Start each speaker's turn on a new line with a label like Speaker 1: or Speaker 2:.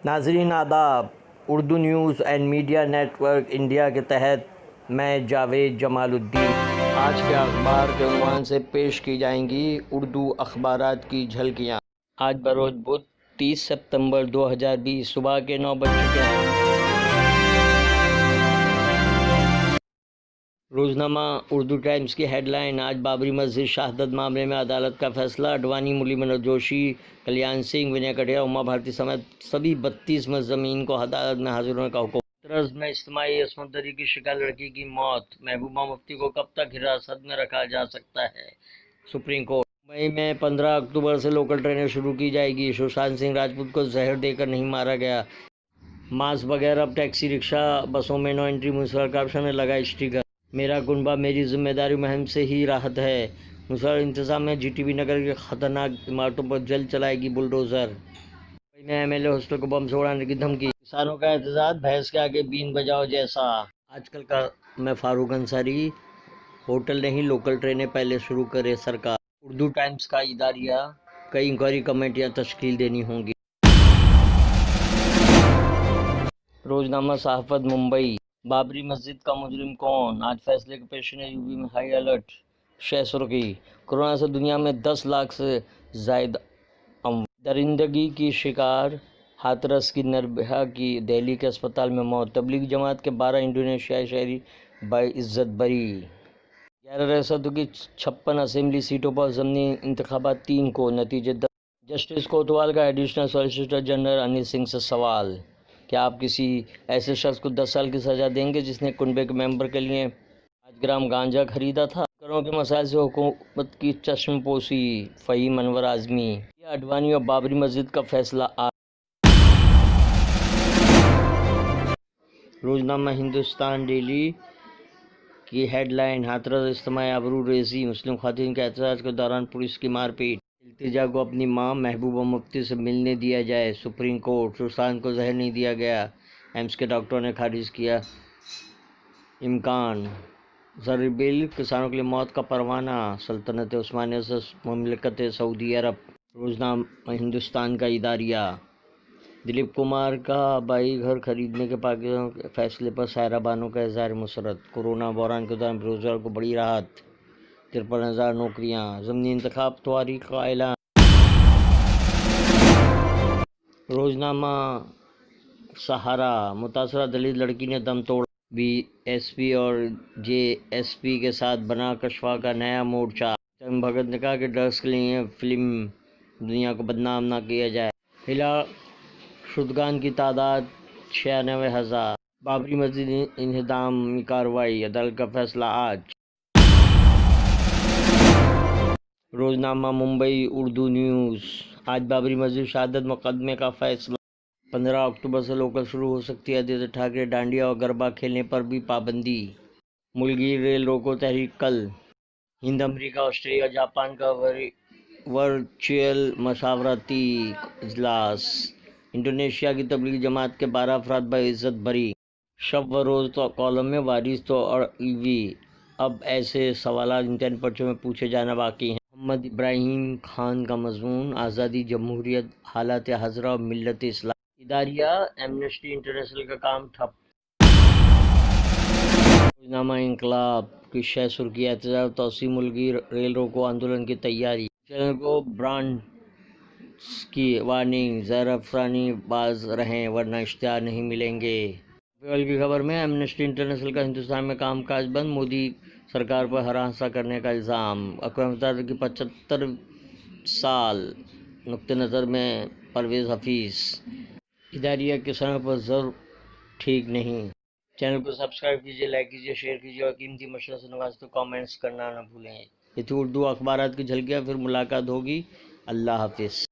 Speaker 1: ناظرین آداب، Urdu news and media network India کے تحت میں جاوید جمال الدین آج کے اخبار کے عنوان سے پیش کی جائیں گی اردو اخبارات کی جھلکیاں۔ آج بروز بدھ 30 ستمبر 2020 صبح کے 9 بج چکے ہیں۔ روزنامہ اردو ٹائمز کی ہیڈ لائن: آج بابری مسجد شہادت معاملے میں عدالت کا فیصلہ۔ اڈوانی، مرلی منوہر جوشی، کلیان سنگھ، ونے کٹیا، اما بھارتی سمیت سبھی 32 ملزمین کو عدالت میں حاضر ہونے کا حکم۔ ہتھرس میں اجتماعی عصمت دری کی شکار لڑکی کی موت، محبوبہ مفتی کو کب تک حراست میں رکھا جا سکتا ہے؟ Supreme court. ممبئی میں 15 اکتوبر سے لوکل ٹرینیں شروع کی جائے گی۔ سشانت سنگھ راجپوت کو زہر دے کر نہیں مارا گیا۔ ماسک بغیر اب ٹیکسی رکشا بسوں میں نو انٹری۔ میونسپل کارپوریشن نے لگا اسٹیکر۔ میرا کنبہ میری ذمہ داری مہم سے ہی راحت ہے۔ میونسپل انتظامیہ جی ٹی بی نگر کی خطرناک عمارتوں پر جلد چلائے گی بلڈوزر۔ ممبئی میں ایم ایل اے ہاسٹل کو بم سے اڑانے کی دھمکی۔ کسانوں کا احتجاج، بھینس کے آگے بین بجاؤ جیسا۔ آج کل کا میں فاروق انصاری۔ ہوٹل نہیں، لوکل ٹرینیں پہلے شروع کرے سرکار۔ اردو ٹائمز کا اداریہ: کئی انکوائری کمیٹیاں تشکیل دینی ہوں گی۔ روزنامہ صحافت ممبئی: بابری مسجد کا مجرم کون؟ آج فیصلے کے پیش نظر یو پی میں ہائی الرٹ۔ 6 سرخی: کورونا سے دنیا میں 10 لاکھ سے زائد اموات۔ درندگی کی شکار ہاتھرس کی نربھیا کی دہلی کے اسپتال میں موت۔ تبلیغی جماعت کے 12 انڈونیشیائی شہری بعزت بری۔ 11 ریاستوں کی 56 اسمبلی سیٹوں پر ضمنی انتخابات 3 کو، نتیجے 10۔ جسٹس کوتوال کا ایڈیشنل سالیسیٹر جنرل انل سنگھ سے سوال: کیا آپ کسی ایسے شخص کو 10 سال کی سزا دیں گے جس نے کنبے کے ممبر کے لیے 5 گرام گانجا خریدا تھا؟ ورکروں کے مسائل سے حکومت کی چشم پوشی، فہیم انور اعظمی۔ یہ اڈوانی اور بابری مسجد کا فیصلہ آج۔ روزنامہ ہندوستان ڈیلی کی ہیڈ لائن: ہاتھرس اجتماعی آبرو ریزی، مسلم خواتین کے احتجاج کے دوران پولیس کی مار پیٹ۔ التجا کو اپنی ماں محبوبہ مفتی سے ملنے دیا جائے۔ Supreme court. سشانت کو زہر نہیں دیا گیا، ایمس کے ڈاکٹروں نے خارج کیا امکان۔ زرعی بل: کسانوں کے لیے موت کا پروانہ۔ سلطنت عثمانیہ سے مملکت سعودی عرب۔ روزنامہ ہندوستان کا اداریہ: دلیپ کمار کا آبائی گھر خریدنے کے پاکستان کے فیصلے پر سائرہ بانو کا اظہار مسرت۔ کورونا بحران کے دوران بے روزگاروں کو بڑی راحت، 53,000 نوکریاں۔ ضمنی انتخاب تاریخ کا اعلان۔ روزنامہ سہارا: متاثرہ دلت لڑکی نے دم توڑا، بی ایس پی اور جے ایس پی کے ساتھ بنا کشوا کا نیا مورچہ۔ چمن بھگت نے کہا کہ ڈرگس کے لیے فلم دنیا کو بدنام نہ کیا جائے۔ ہلاک شدگان کی تعداد 96,000۔ بابری مسجد انہدامی کارروائی، عدالت کا فیصلہ آج۔ روزنامہ ممبئی اردو نیوز: آج بابری مسجد شہادت مقدمے کا فیصلہ۔ 15 اکتوبر سے لوکل شروع ہو سکتی ہے۔ آدتیہ ٹھاکرے: ڈانڈیا اور گربا کھیلنے پر بھی پابندی۔ ملک گیر ریل روکو تحریک کل۔ ہند، امریکہ، آسٹریلیا اور جاپان کا ورچوئل مشاورتی اجلاس۔ انڈونیشیا کی تبلیغی جماعت کے 12 افراد بعزت بری۔ شب و روز کالم میں وارث تو اڑوی، اب ایسے سوالات امتحانی پرچوں میں پوچھے جانا باقی ہیں۔ محمد ابراہیم خان کا مضمون: آزادی، جمہوریت، حالات حاضرہ اور ملت اسلامی۔ اداریہ: ایمنسٹی انٹرنیشنل کا کام ٹھپ۔ روزنامہ انقلاب کی 6 سرخی: احتجاج اور توسیع، ملک گیر ریل روکو آندولن کی تیاری۔ چینل کو برانڈز کی وارننگ: زہر افزانی باز رہیں ورنہ اشتہار نہیں ملیں گے۔ فیول کی خبر میں ایمنسٹی انٹرنیشنل کا ہندوستان میں کام کاج بند، مودی سرکار پر ہراساں کرنے کا الزام۔ اقوام متحدہ کی 75 سال نقطہ نظر میں پرویز حفیظ۔ اداریہ: کسانوں پر ظلم ٹھیک نہیں۔ چینل کو سبسکرائب کیجیے، لائک کیجیے، شیئر کیجیے اور قیمتی مشورے سے نوازیں، کامنٹس کرنا نہ بھولیں۔ یہ تھی اردو اخبارات کی جھلکیاں، پھر ملاقات ہوگی۔ اللہ حافظ۔